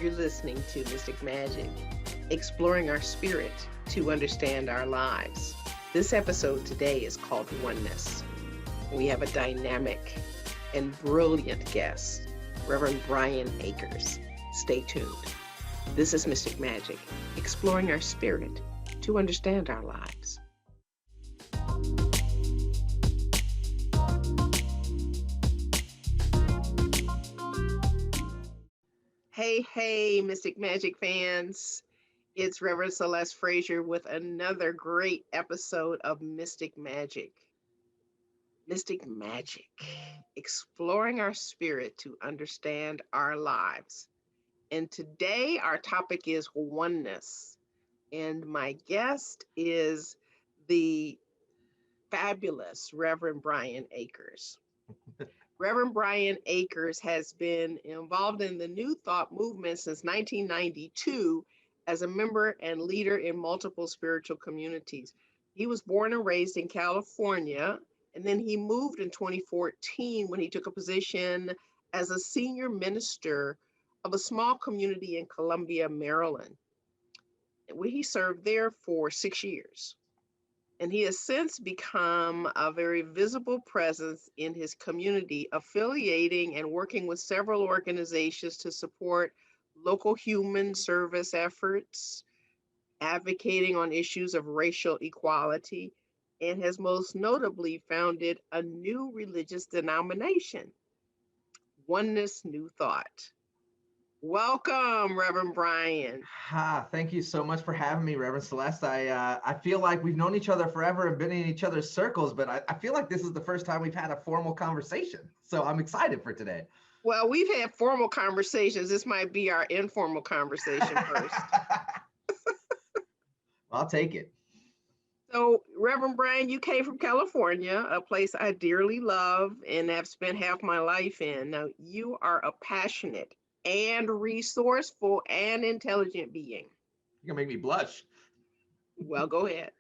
You're listening to Mystic Magic, exploring our spirit to understand our lives. This episode today is called Oneness. We have a dynamic and brilliant guest, Reverend Brian Akers. Stay tuned. This is Mystic Magic, exploring our spirit to understand our lives. Hey, Mystic Magic fans. It's Reverend Celeste Frazier with another great episode of Mystic Magic. Mystic Magic, exploring our spirit to understand our lives. And today our topic is oneness. And my guest is the fabulous Reverend Brian Akers. Reverend Brian Akers has been involved in the New Thought movement since 1992 as a member and leader in multiple spiritual communities. He was born and raised in California, and then he moved in 2014 when he took a position as a senior minister of a small community in Columbia, Maryland, where he served there for 6 years. And he has since become a very visible presence in his community, affiliating and working with several organizations to support local human service efforts, advocating on issues of racial equality, and has most notably founded a new religious denomination, Oneness New Thought. Welcome, Reverend Brian. Thank you so much for having me, Reverend Celeste. I feel like we've known each other forever and been in each other's circles, but I feel like this is the first time we've had a formal conversation. So I'm excited for today. Well, we've had formal conversations. This might be our informal conversation first. I'll take it. So, Reverend Brian, you came from California, a place I dearly love and have spent half my life in. Now, you are a passionate and resourceful and intelligent being. You're going to make me blush. Well, go ahead.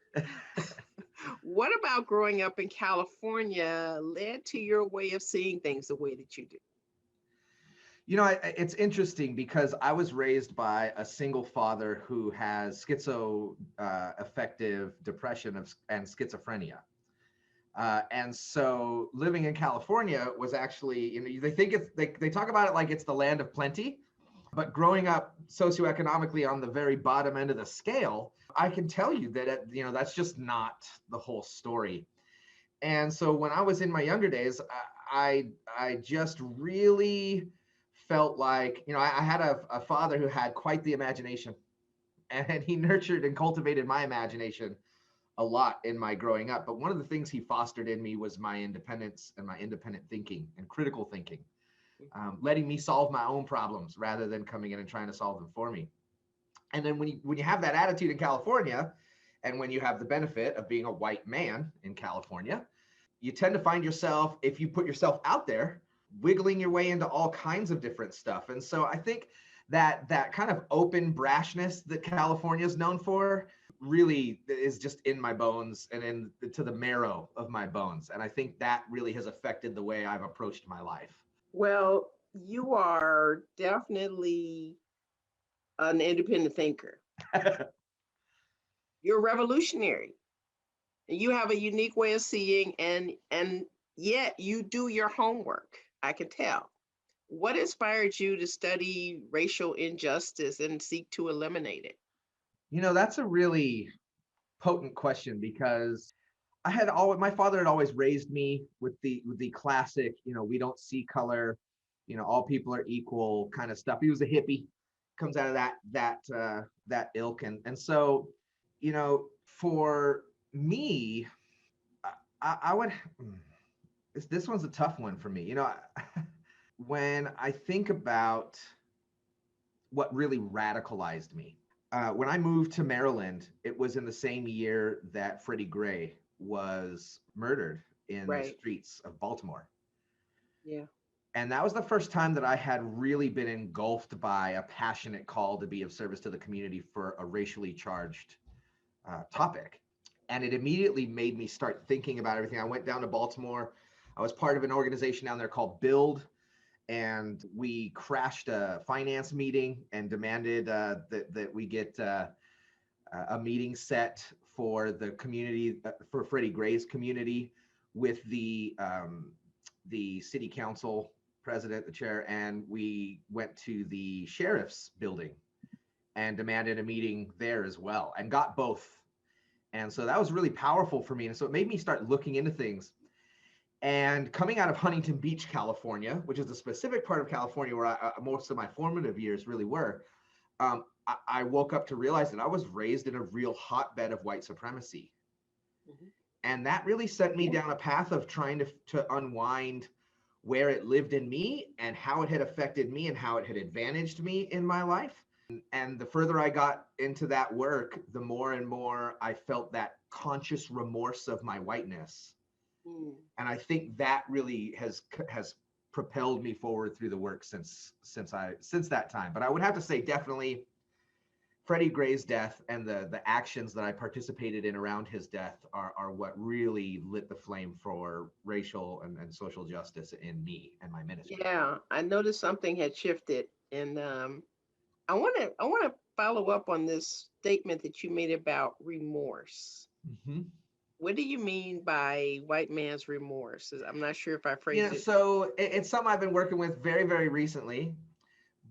What about growing up in California led to your way of seeing things the way that you do? You know, it's interesting because I was raised by a single father who has schizoaffective depression and schizophrenia. And so living in California was actually, you know, they think they talk about it like it's the land of plenty, but growing up socio-economically on the very bottom end of the scale, I can tell you that, that's just not the whole story. And so when I was in my younger days, I just really felt like, I had a father who had quite the imagination, and he nurtured and cultivated my imagination a lot in my growing up. But one of the things he fostered in me was my independence and my independent thinking and critical thinking, letting me solve my own problems rather than coming in and trying to solve them for me. And then when you have that attitude in California, and when you have the benefit of being a white man in California, you tend to find yourself, if you put yourself out there, wiggling your way into all kinds of different stuff. And so I think that kind of open brashness that California is known for really is just in my bones and to the marrow of my bones. And I think that really has affected the way I've approached my life. Well, you are definitely an independent thinker. You're a revolutionary. You have a unique way of seeing, and yet you do your homework. I can tell. What inspired you to study racial injustice and seek to eliminate it? That's a really potent question, because my father had always raised me with the classic, we don't see color, all people are equal kind of stuff. He was a hippie, comes out of that ilk. And so, for me, I would, this one's a tough one for me. When I think about what really radicalized me, when I moved to Maryland, it was in the same year that Freddie Gray was murdered in the streets of Baltimore. Yeah. And that was the first time that I had really been engulfed by a passionate call to be of service to the community for a racially charged topic. And it immediately made me start thinking about everything. I went down to Baltimore. I was part of an organization down there called Build. and we crashed a finance meeting and demanded that we get a meeting set for the community, for Freddie Gray's community, with the city council president, the chair, and we went to the sheriff's building and demanded a meeting there as well, and got both. And so that was really powerful for me. And so it made me start looking into things. And coming out of Huntington Beach, California, which is a specific part of California where most of my formative years really were, I woke up to realize that I was raised in a real hotbed of white supremacy. Mm-hmm. And that really set me down a path of trying to unwind where it lived in me and how it had affected me and how it had advantaged me in my life. And the further I got into that work, the more and more I felt that conscious remorse of my whiteness. And I think that really has propelled me forward through the work since that time. But I would have to say definitely Freddie Gray's death and the actions that I participated in around his death are what really lit the flame for racial and social justice in me and my ministry. Yeah, I noticed something had shifted, and I want to follow up on this statement that you made about remorse. Mm-hmm. What do you mean by white man's remorse? I'm not sure if I phrased it. So it's something I've been working with very, very recently.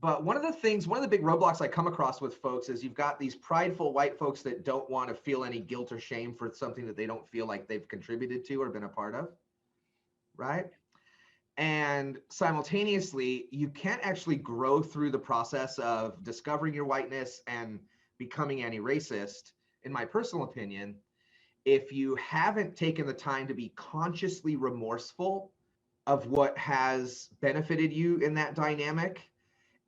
But one of the big roadblocks I come across with folks is you've got these prideful white folks that don't want to feel any guilt or shame for something that they don't feel like they've contributed to or been a part of, right? And simultaneously, you can't actually grow through the process of discovering your whiteness and becoming anti-racist, in my personal opinion, if you haven't taken the time to be consciously remorseful of what has benefited you in that dynamic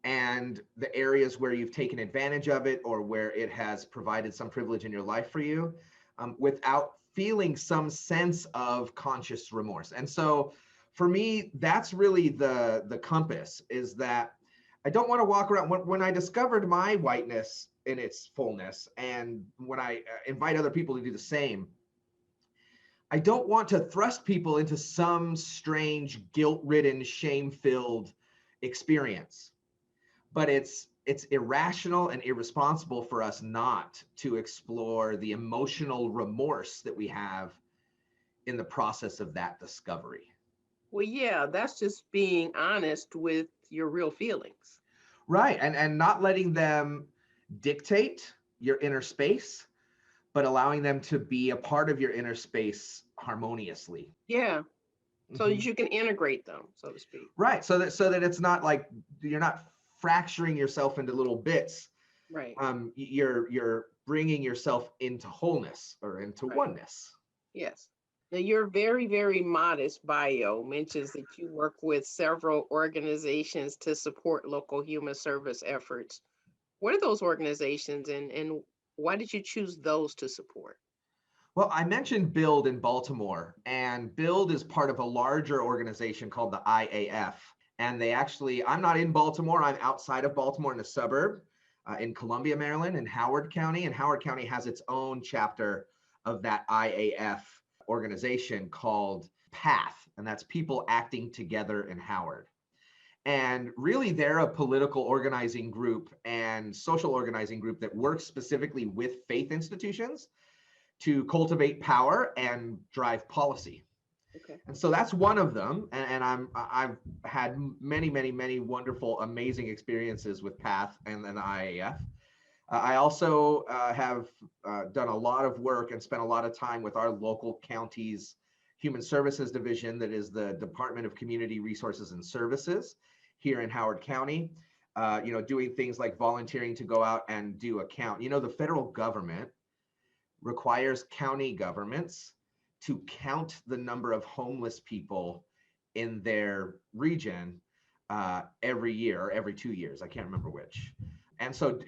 and the areas where you've taken advantage of it or where it has provided some privilege in your life for you, without feeling some sense of conscious remorse. And so for me, that's really the compass, is that I don't want to walk around. When I discovered my whiteness in its fullness, and when I invite other people to do the same, I don't want to thrust people into some strange, guilt-ridden, shame-filled experience. But it's irrational and irresponsible for us not to explore the emotional remorse that we have in the process of that discovery. Well, yeah, that's just being honest with your real feelings. Right, and not letting them dictate your inner space, but allowing them to be a part of your inner space harmoniously. Yeah. So you can integrate them, so to speak. Right. So that it's not like you're not fracturing yourself into little bits. Right. You're bringing yourself into wholeness or into oneness. Yes. Now, your very, very modest bio mentions that you work with several organizations to support local human service efforts. What are those organizations, and why did you choose those to support? Well, I mentioned BUILD in Baltimore, and BUILD is part of a larger organization called the IAF. And I'm not in Baltimore, I'm outside of Baltimore in a suburb in Columbia, Maryland, in Howard County. And Howard County has its own chapter of that IAF organization called PATH, and that's People Acting Together in Howard. And really, they're a political organizing group and social organizing group that works specifically with faith institutions to cultivate power and drive policy. Okay. And so that's one of them. And I've had many, many, many wonderful, amazing experiences with PATH and then the IAF. I also have done a lot of work and spent a lot of time with our local county's Human Services Division, that is the Department of Community Resources and Services here in Howard County, doing things like volunteering to go out and do a count. The federal government requires county governments to count the number of homeless people in their region every year or every 2 years. I can't remember which. And so,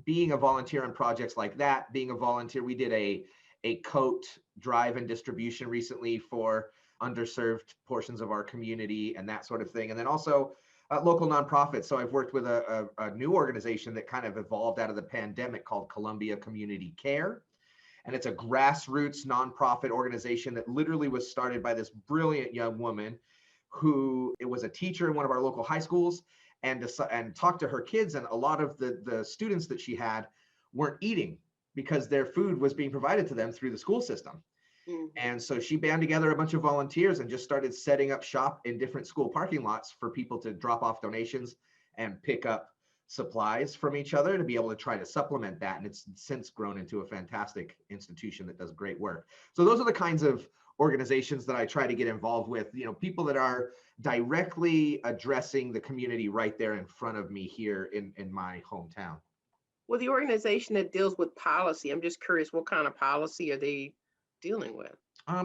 being a volunteer on projects like that, being a volunteer, we did a coat drive and distribution recently for underserved portions of our community and that sort of thing. And then also local nonprofits. So I've worked with a new organization that kind of evolved out of the pandemic called Columbia Community Care. And it's a grassroots nonprofit organization that literally was started by this brilliant young woman who it was a teacher in one of our local high schools, and talked to her kids, and a lot of the students that she had weren't eating because their food was being provided to them through the school system. And so she band together a bunch of volunteers and just started setting up shop in different school parking lots for people to drop off donations and pick up supplies from each other to be able to try to supplement that. And it's since grown into a fantastic institution that does great work. So those are the kinds of organizations that I try to get involved with, people that are directly addressing the community right there in front of me here in my hometown. Well, the organization that deals with policy, I'm just curious, what kind of policy are they dealing with?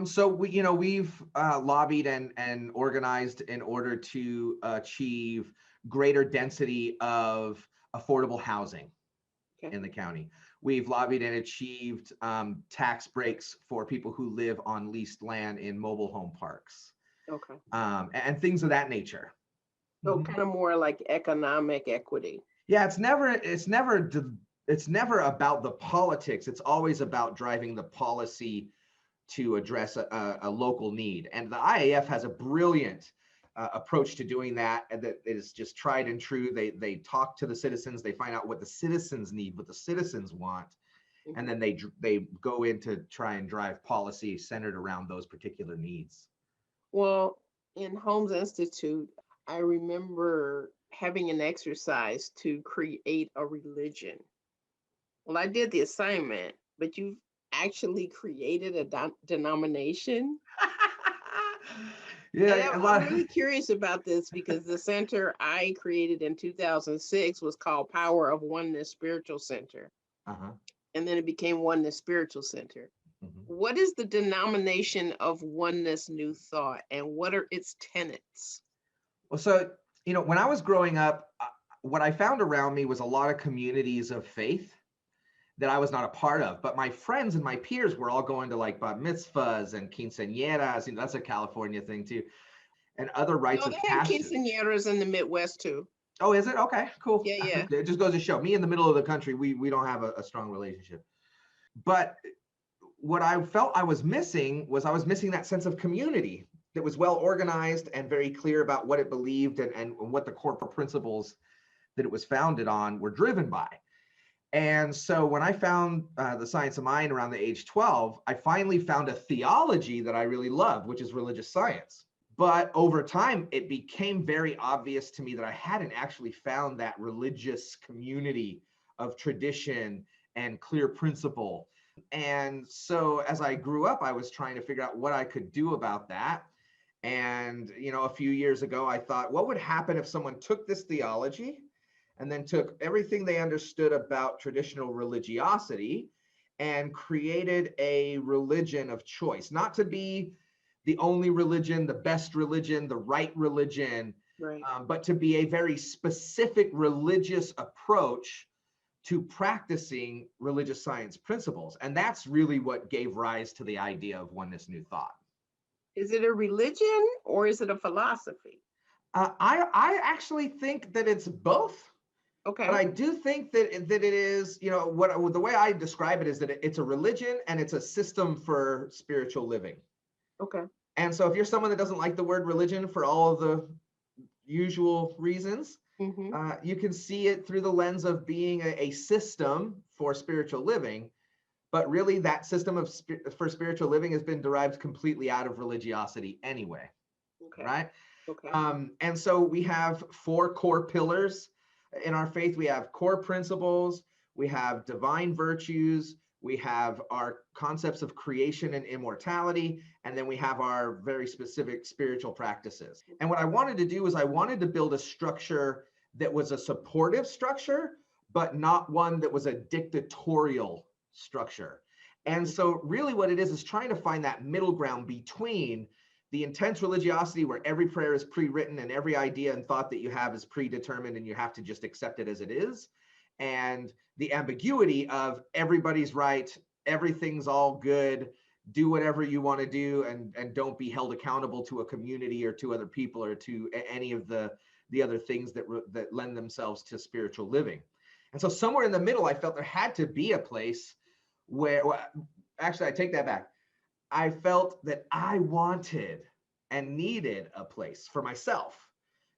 So we've lobbied and organized in order to achieve greater density of affordable housing in the county. We've lobbied and achieved tax breaks for people who live on leased land in mobile home parks. And things of that nature. So kind of more like economic equity. Yeah, it's never about the politics. It's always about driving the policy to address a local need. And the IAF has a brilliant approach to doing that is just tried and true. They talk to the citizens, they find out what the citizens need, what the citizens want, and then they go in to try and drive policy centered around those particular needs. Well, in Holmes Institute, I remember having an exercise to create a religion. Well, I did the assignment, but you've actually created a denomination. Yeah, I'm really curious about this because the center I created in 2006 was called Power of Oneness Spiritual Center. And then it became Oneness Spiritual Center. What is the denomination of Oneness New Thought, and what are its tenets? Well, so, when I was growing up, what I found around me was a lot of communities of faith that I was not a part of, but my friends and my peers were all going to like bat mitzvahs and quinceañeras. That's a California thing too, and other rites of passage. Quinceañeras in the Midwest too. Oh, is it? Okay, cool. Yeah. It just goes to show, me in the middle of the country, we don't have a strong relationship. But what I felt I was missing that sense of community that was well organized and very clear about what it believed and what the core principles that it was founded on were driven by. And so when I found the Science of Mind around the age 12, I finally found a theology that I really loved, which is religious science. But over time, it became very obvious to me that I hadn't actually found that religious community of tradition and clear principle. And so as I grew up, I was trying to figure out what I could do about that. And, a few years ago, I thought, what would happen if someone took this theology and then took everything they understood about traditional religiosity and created a religion of choice, not to be the only religion, the best religion, the right religion, right. But to be a very specific religious approach to practicing religious science principles. And that's really what gave rise to the idea of Oneness New Thought. Is it a religion or is it a philosophy? I actually think that it's both. Okay. But I do think that it is, the way I describe it is that it's a religion and it's a system for spiritual living. Okay. And so if you're someone that doesn't like the word religion for all of the usual reasons, you can see it through the lens of being a system for spiritual living. But really, that system for spiritual living has been derived completely out of religiosity anyway. Okay. Right? Okay. And so we have 4 core pillars in our faith. We have core principles, we have divine virtues, we have our concepts of creation and immortality, and then we have our very specific spiritual practices. And what I wanted to do is I wanted to build a structure that was a supportive structure, but not one that was a dictatorial structure. And so really what it is trying to find that middle ground between the intense religiosity where every prayer is pre-written and every idea and thought that you have is predetermined and you have to just accept it as it is, and the ambiguity of everybody's right, everything's all good, do whatever you want to do, and don't be held accountable to a community or to other people or to any of the other things that lend themselves to spiritual living. And so somewhere in the middle, I felt there had to be a place where, actually, I take that back. I felt that I wanted and needed a place for myself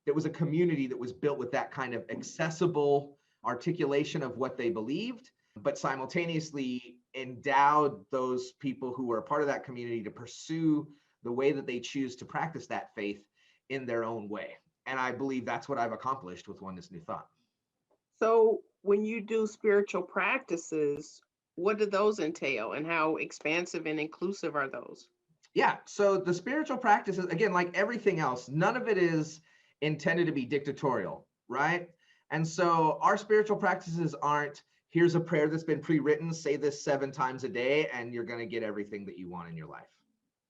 that was a community that was built with that kind of accessible articulation of what they believed, but simultaneously endowed those people who were a part of that community to pursue the way that they choose to practice that faith in their own way. And I believe that's what I've accomplished with Oneness New Thought. So when you do spiritual practices, what do those entail and how expansive and inclusive are those? Yeah, so the spiritual practices, again, like everything else, none of it is intended to be dictatorial, right? And so our spiritual practices aren't, here's a prayer that's been pre-written, say this 7 times a day, and you're going to get everything that you want in your life,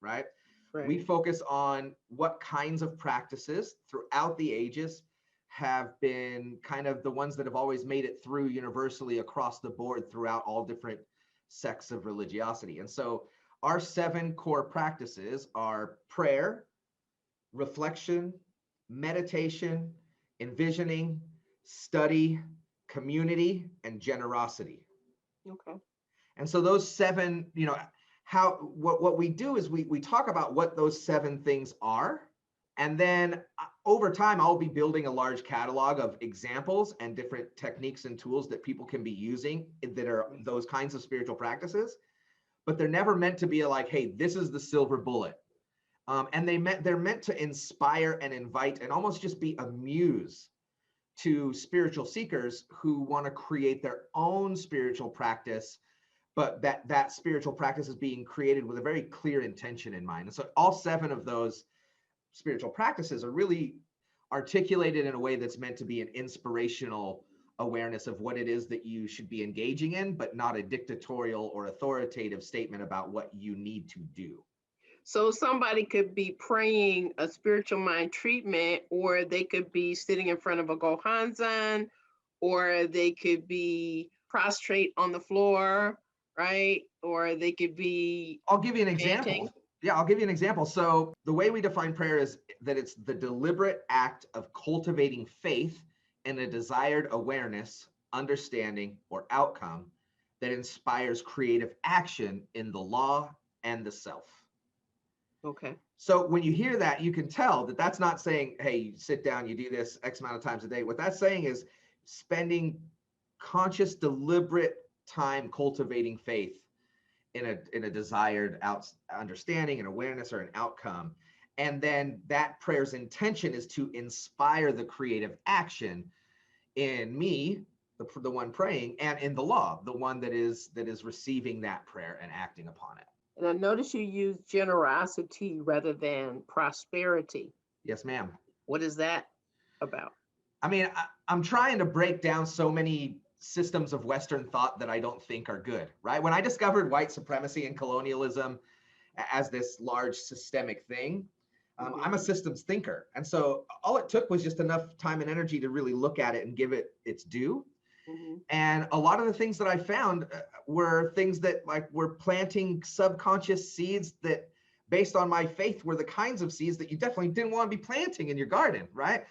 right? We Right. focus on what kinds of practices throughout the ages have been kind of the ones that have always made it through universally across the board throughout all different sects of religiosity. And so our 7 core practices are prayer, reflection, meditation, envisioning, study, community, and generosity. Okay. And so those 7, what we do is we talk about what those 7 things are. And then over time, I'll be building a large catalog of examples and different techniques and tools that people can be using that are those kinds of spiritual practices. But they're never meant to be like, hey, this is the silver bullet. And they're meant to inspire and invite and almost just be a muse to spiritual seekers who want to create their own spiritual practice, but that spiritual practice is being created with a very clear intention in mind. And so all 7 of those spiritual practices are really articulated in a way that's meant to be an inspirational awareness of what it is that you should be engaging in, but not a dictatorial or authoritative statement about what you need to do. So somebody could be praying a spiritual mind treatment, or they could be sitting in front of a Gohanzan, or they could be prostrate on the floor, right? Or they could be I'll give you an chanting. example. Yeah, I'll give you an example. So the way we define prayer is that it's the deliberate act of cultivating faith in a desired awareness, understanding, or outcome that inspires creative action in the law and the self. Okay. So when you hear that, you can tell that that's not saying, hey, you sit down, you do this X amount of times a day. What that's saying is spending conscious, deliberate time cultivating faith in a desired understanding and awareness or an outcome. And then that prayer's intention is to inspire the creative action in me, the one praying, and in the law, the one that is receiving that prayer and acting upon it. And I notice you use generosity rather than prosperity. Yes, ma'am. What is that about? I mean, I'm trying to break down so many systems of Western thought that I don't think are good, right? When I discovered white supremacy and colonialism as this large systemic thing, I'm a systems thinker. And so all it took was just enough time and energy to really look at it and give it its due. And a lot of the things that I found were things that like were planting subconscious seeds that based on my faith were the kinds of seeds that you definitely didn't want to be planting in your garden, right?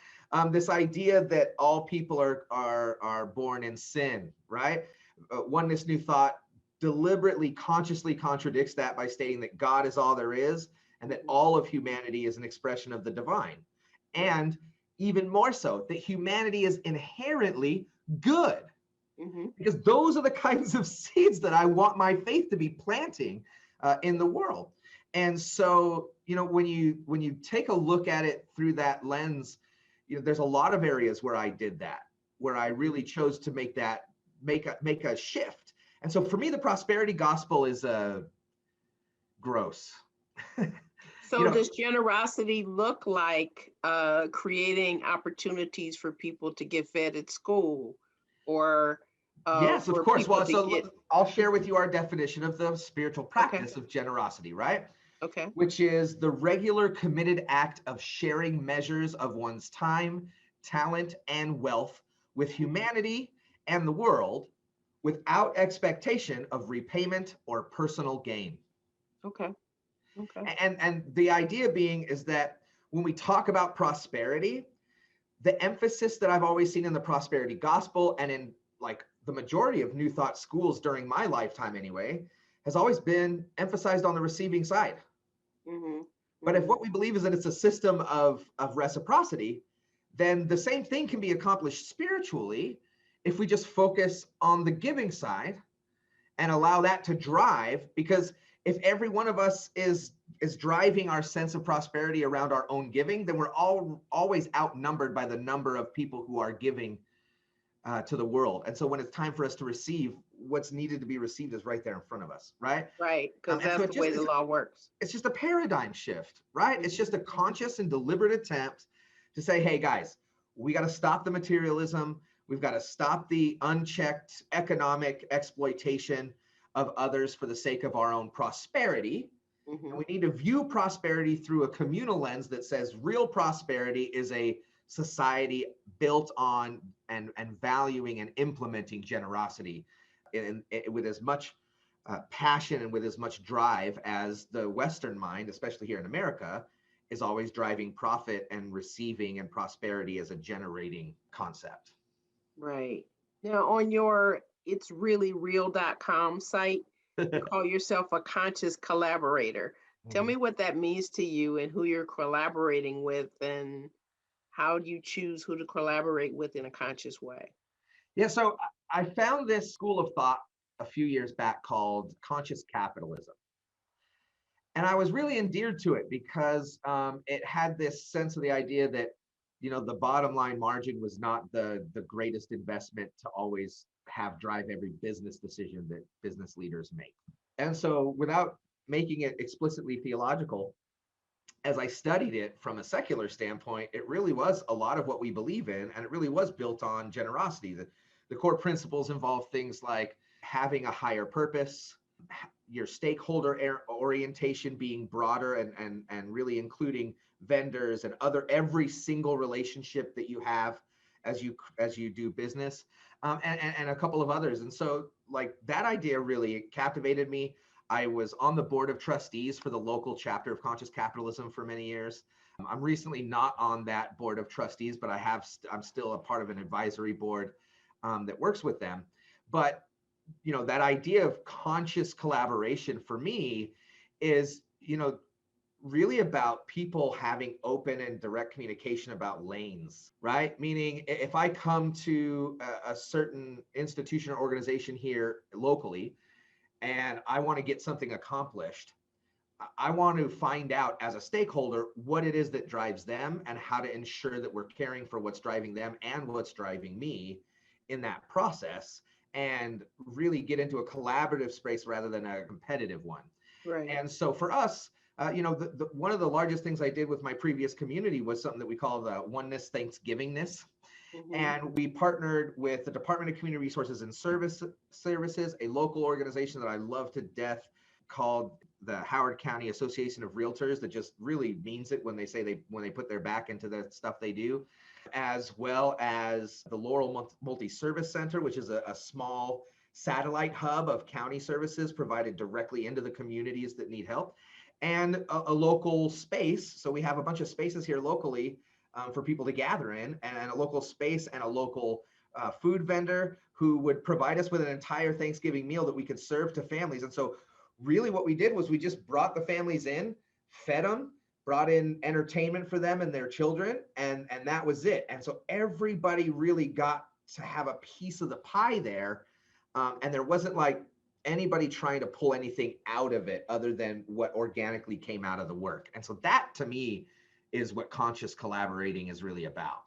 This idea that all people are born in sin, right? Oneness New Thought deliberately, consciously contradicts that by stating that God is all there is and that all of humanity is an expression of the divine. And even more so, that humanity is inherently good. Because those are the kinds of seeds that I want my faith to be planting in the world. And so, when you take a look at it through that lens, there's a lot of areas where I did that, where I really chose to make a shift. And so for me, the prosperity gospel is gross. So does generosity look like creating opportunities for people to get fed at school, or yes, of course. Well, so I'll share with you our definition of the spiritual practice of generosity, right? Okay. Which is the regular committed act of sharing measures of one's time, talent, and wealth with humanity and the world without expectation of repayment or personal gain. Okay. Okay. And the idea being is that when we talk about prosperity, the emphasis that I've always seen in the prosperity gospel and in like the majority of New Thought schools during my lifetime anyway, has always been emphasized on the receiving side. But if Mhm. what we believe is that it's a system of reciprocity, then the same thing can be accomplished spiritually if we just focus on the giving side and allow that to drive. Because if every one of us is driving our sense of prosperity around our own giving, then we're all always outnumbered by the number of people who are giving to the world. And so when it's time for us to receive, what's needed to be received is right there in front of us, right? Right, because And so that's the way the law works. it's just a paradigm shift, right? It's just a Mhm. conscious and deliberate attempt to say, hey guys, we got to stop the materialism. We've got to stop the unchecked economic exploitation of others for the sake of our own prosperity. And Mhm. we need to view prosperity through a communal lens that says real prosperity is a society built on and valuing and implementing generosity with as much passion and with as much drive as the Western mind, especially here in America, is always driving profit and receiving and prosperity as a generating concept. Right. Now, on your itsreallyreal.com site, you call yourself a conscious collaborator. Tell Mhm. me what that means to you and who you're collaborating with, and how do you choose who to collaborate with in a conscious way? Yeah, so I found this school of thought a few years back called conscious capitalism. And I was really endeared to it because it had this sense of the idea that, the bottom line margin was not the greatest investment to always have drive every business decision that business leaders make. And so, without making it explicitly theological, as I studied it from a secular standpoint, it really was a lot of what we believe in, and it really was built on generosity. The core principles involve things like having a higher purpose, your stakeholder orientation being broader and really including vendors and every single relationship that you have as you do business, and a couple of others. And so like that idea really captivated me. I was on the board of trustees for the local chapter of Conscious Capitalism for many years. I'm recently not on that board of trustees, but I'm still a part of an advisory board that works with them. But that idea of conscious collaboration for me is really about people having open and direct communication about lanes, right? Meaning if I come to a certain institution or organization here locally and I want to get something accomplished, I want to find out as a stakeholder what it is that drives them and how to ensure that we're caring for what's driving them and what's driving me in that process, and really get into a collaborative space rather than a competitive one. Right. And so for us, one of the largest things I did with my previous community was something that we call the Oneness Thanksgivingness. Hmm. And we partnered with the Department of Community Resources and Services, a local organization that I love to death called the Howard County Association of Realtors, that just really means it when they say when they put their back into the stuff they do, as well as the Laurel Multi-Service Center, which is a small satellite hub of county services provided directly into the communities that need help, and a local space. So we have a bunch of spaces here locally for people to gather in, and a local space and a local food vendor who would provide us with an entire Thanksgiving meal that we could serve to families. And so really what we did was we just brought the families in, fed them, brought in entertainment for them and their children, and that was it. And so everybody really got to have a piece of the pie there. And there wasn't like anybody trying to pull anything out of it other than what organically came out of the work. And so that to me is what conscious collaborating is really about.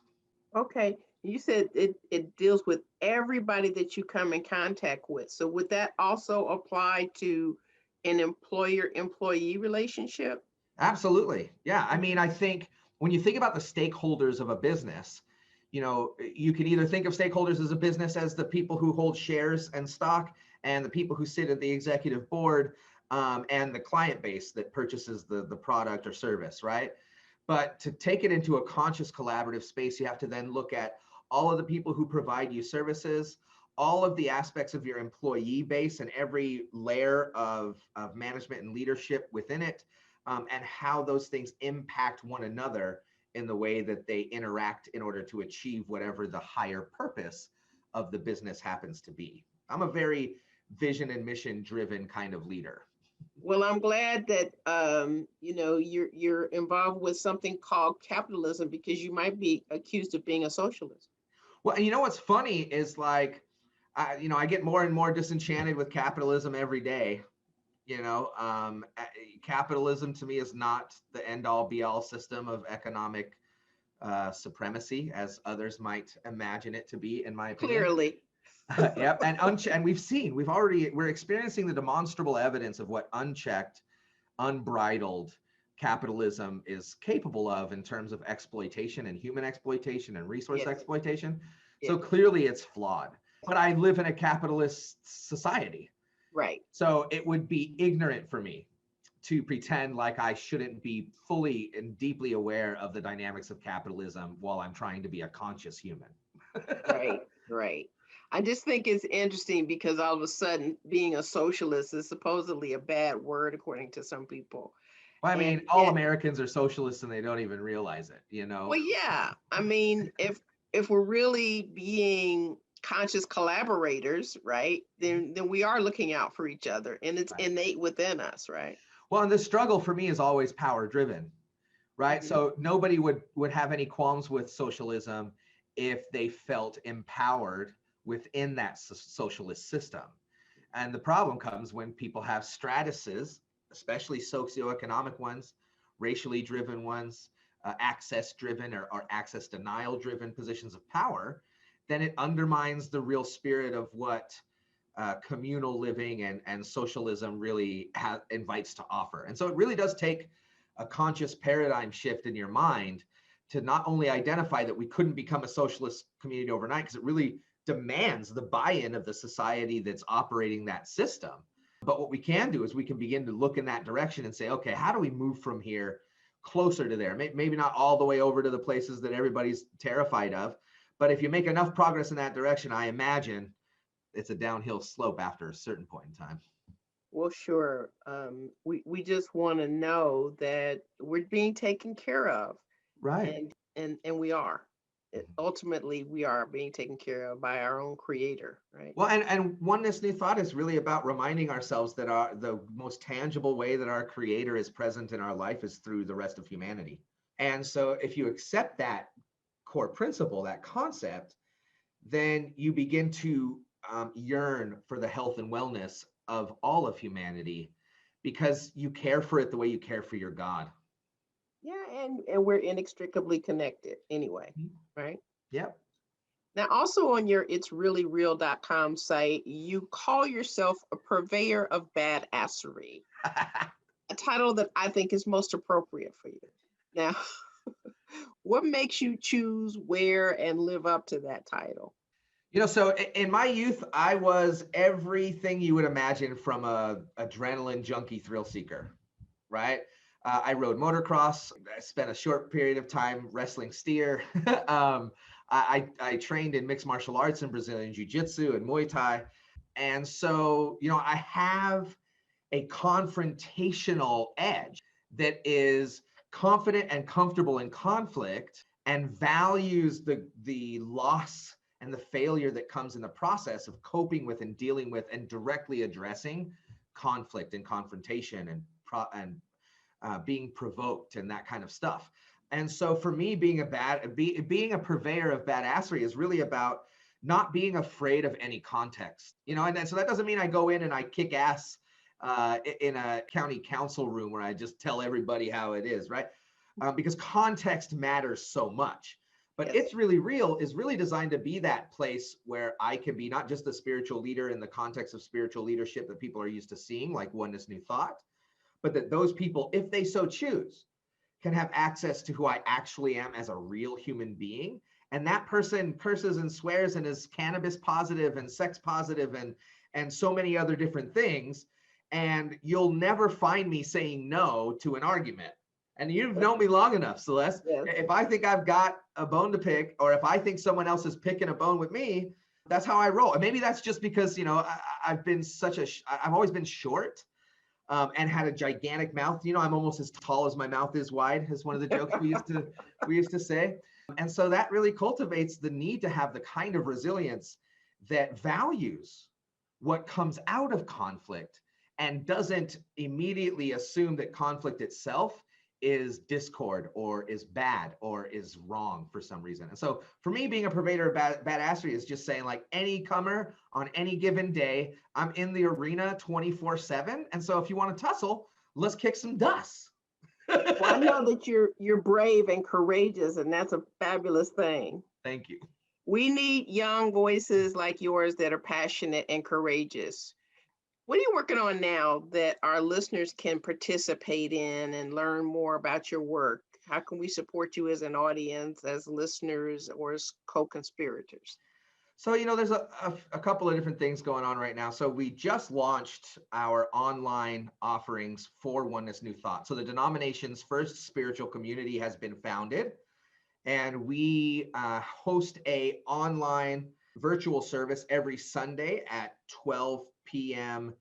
Okay. You said it deals with everybody that you come in contact with. So would that also apply to an employer-employee relationship? Absolutely. Yeah. I mean, I think when you think about the stakeholders of a business, you can either think of stakeholders as a business as the people who hold shares and stock, and the people who sit at the executive board, and the client base that purchases the product or service, right? But to take it into a conscious collaborative space, you have to then look at all of the people who provide you services, all of the aspects of your employee base and every layer of management and leadership within it, and how those things impact one another in the way that they interact in order to achieve whatever the higher purpose of the business happens to be. I'm a very vision and mission driven kind of leader. Well, I'm glad that you're involved with something called capitalism because you might be accused of being a socialist. Well, and you know what's funny is like, I get more and more disenchanted with capitalism every day. Capitalism to me is not the end all be all system of economic supremacy, as others might imagine it to be, in my opinion. Clearly. Yep, and we're experiencing the demonstrable evidence of what unchecked, unbridled capitalism is capable of in terms of exploitation and human exploitation and resource Yes, exploitation. So yes, clearly it's flawed. But I live in a capitalist society. right. So it would be ignorant for me to pretend like I shouldn't be fully and deeply aware of the dynamics of capitalism while I'm trying to be a conscious human. Right, right. I just think it's interesting because all of a sudden being a socialist is supposedly a bad word according to some people. Well, I And mean, all yet, Americans are socialists and they don't even realize it, you know? well, yeah. I mean, if we're really being conscious collaborators, right, then we are looking out for each other and it's Right. innate within us, right? Well, and the struggle for me is always power driven, right? Hmm. So nobody would have any qualms with socialism if they felt empowered within that socialist system. And the problem comes when people have stratuses, especially socioeconomic ones, racially driven ones, access driven or access denial driven positions of power, then it undermines the real spirit of what communal living and socialism really invites to offer. And so it really does take a conscious paradigm shift in your mind to not only identify that we couldn't become a socialist community overnight, because it really demands the buy-in of the society that's operating that system. But what we can do is we can begin to look in that direction and say, okay, how do we move from here closer to there? Maybe not all the way over to the places that everybody's terrified of, but if you make enough progress in that direction, I imagine it's a downhill slope after a certain point in time. Well, sure. We just want to know that we're being taken care of, Right. and we are. Ultimately, we are being taken care of by our own creator, right? Well, and oneness new thought is really about reminding ourselves that the most tangible way that our creator is present in our life is through the rest of humanity. And so if you accept that core principle, that concept, then you begin to yearn for the health and wellness of all of humanity because you care for it the way you care for your God. Yeah, and we're inextricably connected anyway, right? Yep. Now, also on your itsreallyreal.com site, you call yourself a purveyor of badassery, a title that I think is most appropriate for you. Now, what makes you choose, wear, and live up to that title? So in my youth, I was everything you would imagine from a adrenaline junkie thrill seeker, right? I rode motocross. I spent a short period of time wrestling steer. I trained in mixed martial arts and Brazilian jiu-jitsu and Muay Thai. And so, I have a confrontational edge that is confident and comfortable in conflict and values the loss and the failure that comes in the process of coping with and dealing with and directly addressing conflict and confrontation and being provoked and that kind of stuff. And so for me, being a purveyor of badassery is really about not being afraid of any context, and so that doesn't mean I go in and I kick ass in a county council room where I just tell everybody how it is, right? Because context matters so much. But Yes. It's Really Real is really designed to be that place where I can be not just the spiritual leader in the context of spiritual leadership that people are used to seeing, like Oneness New Thought, but that those people, if they so choose, can have access to who I actually am as a real human being. And that person curses and swears and is cannabis positive and sex positive and so many other different things. And you'll never find me saying no to an argument. And you've known me long enough, Celeste. Yes. If I think I've got a bone to pick, or if I think someone else is picking a bone with me, that's how I roll. And maybe that's just because, I've always been short. And had a gigantic mouth. I'm almost as tall as my mouth is wide, is one of the jokes we used to say. And so that really cultivates the need to have the kind of resilience that values what comes out of conflict and doesn't immediately assume that conflict itself is discord or is bad or is wrong for some reason. And so for me, being a purveyor of badassery is just saying, like, any comer on any given day, I'm in the arena 24/7. And so if you want to tussle, let's kick some dust. Well, I know that you're brave and courageous, and that's a fabulous thing. Thank you. We need young voices like yours that are passionate and courageous. What are you working on now that our listeners can participate in and learn more about your work? How can we support you as an audience, as listeners, or as co-conspirators? So, there's a couple of different things going on right now. So we just launched our online offerings for Oneness New Thought. So the Denomination's first spiritual community has been founded, and we host a online virtual service every Sunday at 12 p.m.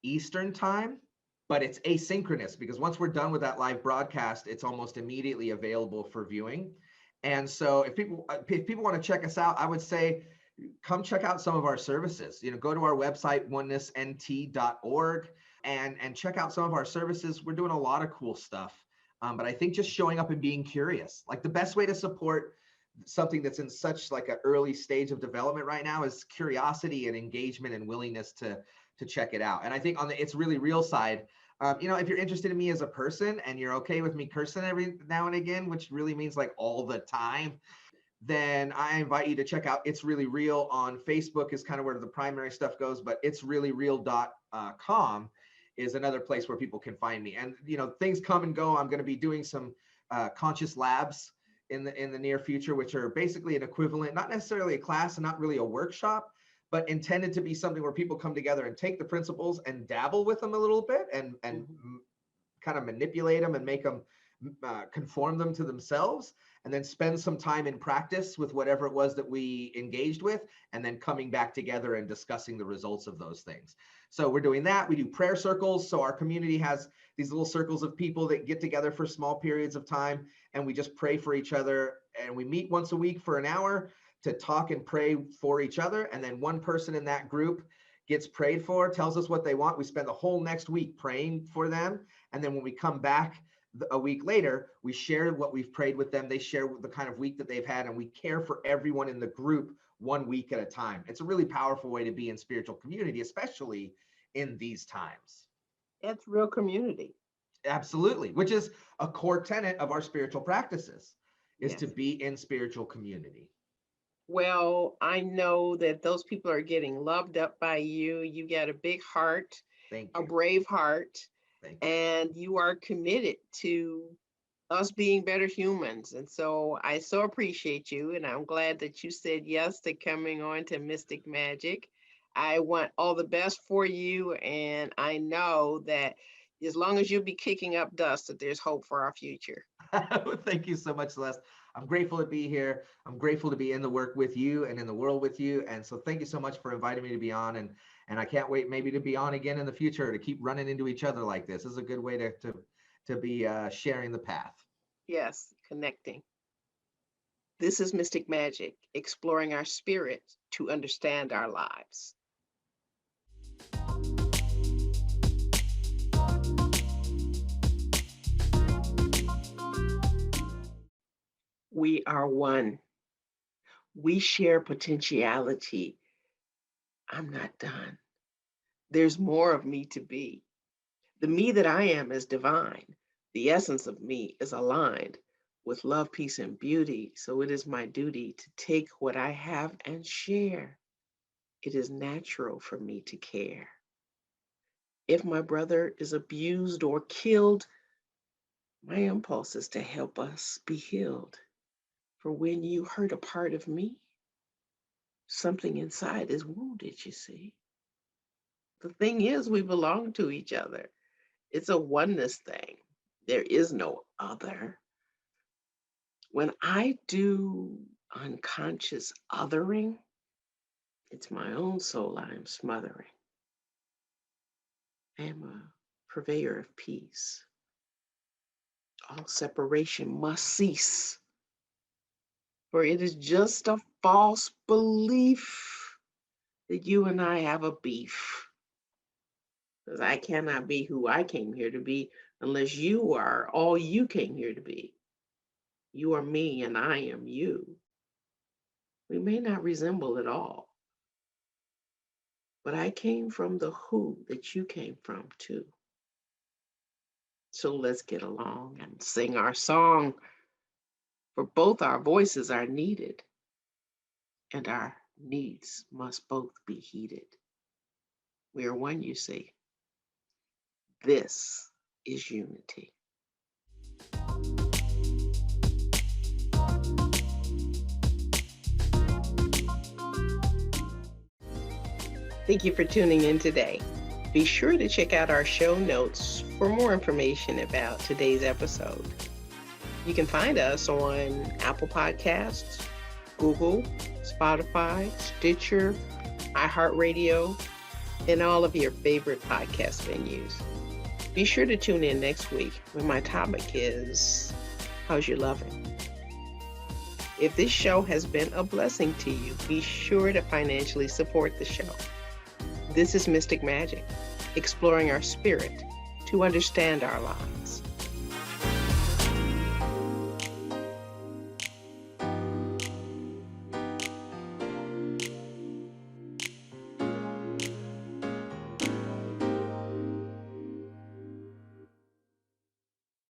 Eastern time. But it's asynchronous because once we're done with that live broadcast, it's almost immediately available for viewing. And so if people want to check us out, I would say come check out some of our services. Go to our website, onenessnt.org, and check out some of our services. We're doing a lot of cool stuff. But I think just showing up and being curious, like the best way to support something that's in such like an early stage of development right now is curiosity and engagement and willingness to check it out. And I think on the It's Really Real side, if you're interested in me as a person and you're okay with me cursing every now and again, which really means like all the time, then I invite you to check out It's Really Real on Facebook is kind of where the primary stuff goes, but itsreallyreal.com is another place where people can find me. And, things come and go. I'm going to be doing some conscious labs in the near future, which are basically an equivalent, not necessarily a class and not really a workshop, but intended to be something where people come together and take the principles and dabble with them a little bit and kind of manipulate them and make them conform them to themselves, and then spend some time in practice with whatever it was that we engaged with, and then coming back together and discussing the results of those things. So we're doing that. We do prayer circles. So our community has these little circles of people that get together for small periods of time, and we just pray for each other. And we meet once a week for an hour to talk and pray for each other. And then one person in that group gets prayed for, tells us what they want. We spend the whole next week praying for them. And then when we come back a week later, we share what we've prayed with them. They share the kind of week that they've had, and we care for everyone in the group 1 week at a time. It's a really powerful way to be in spiritual community, especially in these times. It's real community. Absolutely, which is a core tenet of our spiritual practices, is Yes. to be in spiritual community. Well, I know that those people are getting loved up by you. You got a big heart, Thank a you. brave heart, Thank you. and you are committed to us being better humans. And so I so appreciate you, and I'm glad that you said yes to coming on to Mystic Magic. I want all the best for you, and I know that as long as you'll be kicking up dust, that there's hope for our future. Thank you so much, Celeste. I'm grateful to be here. I'm grateful to be in the work with you and in the world with you. And so thank you so much for inviting me to be on. And I can't wait maybe to be on again in the future, to keep running into each other like this. This is a good way to be sharing the path. Yes, connecting. This is Mystic Magic, exploring our spirit to understand our lives. We are one. We share potentiality. I'm not done. There's more of me to be. The me that I am is divine. The essence of me is aligned with love, peace, and beauty. So it is my duty to take what I have and share. It is natural for me to care. If my brother is abused or killed, my impulse is to help us be healed. For when you hurt a part of me, something inside is wounded, you see. The thing is, we belong to each other. It's a oneness thing. There is no other. When I do unconscious othering, it's my own soul I am smothering. I am a purveyor of peace. All separation must cease, for it is just a false belief that you and I have a beef. because I cannot be who I came here to be unless you are all you came here to be. You are me and I am you. We may not resemble at all, but I came from the who that you came from too. So let's get along and sing our song, for both our voices are needed and our needs must both be heeded. We are one, you see. This is unity. Thank you for tuning in today. Be sure to check out our show notes for more information about today's episode. You can find us on Apple Podcasts, Google, Spotify, Stitcher, iHeartRadio, and all of your favorite podcast venues. Be sure to tune in next week when my topic is, how's your loving? If this show has been a blessing to you, be sure to financially support the show. This is Mystic Magic, exploring our spirit to understand our lives.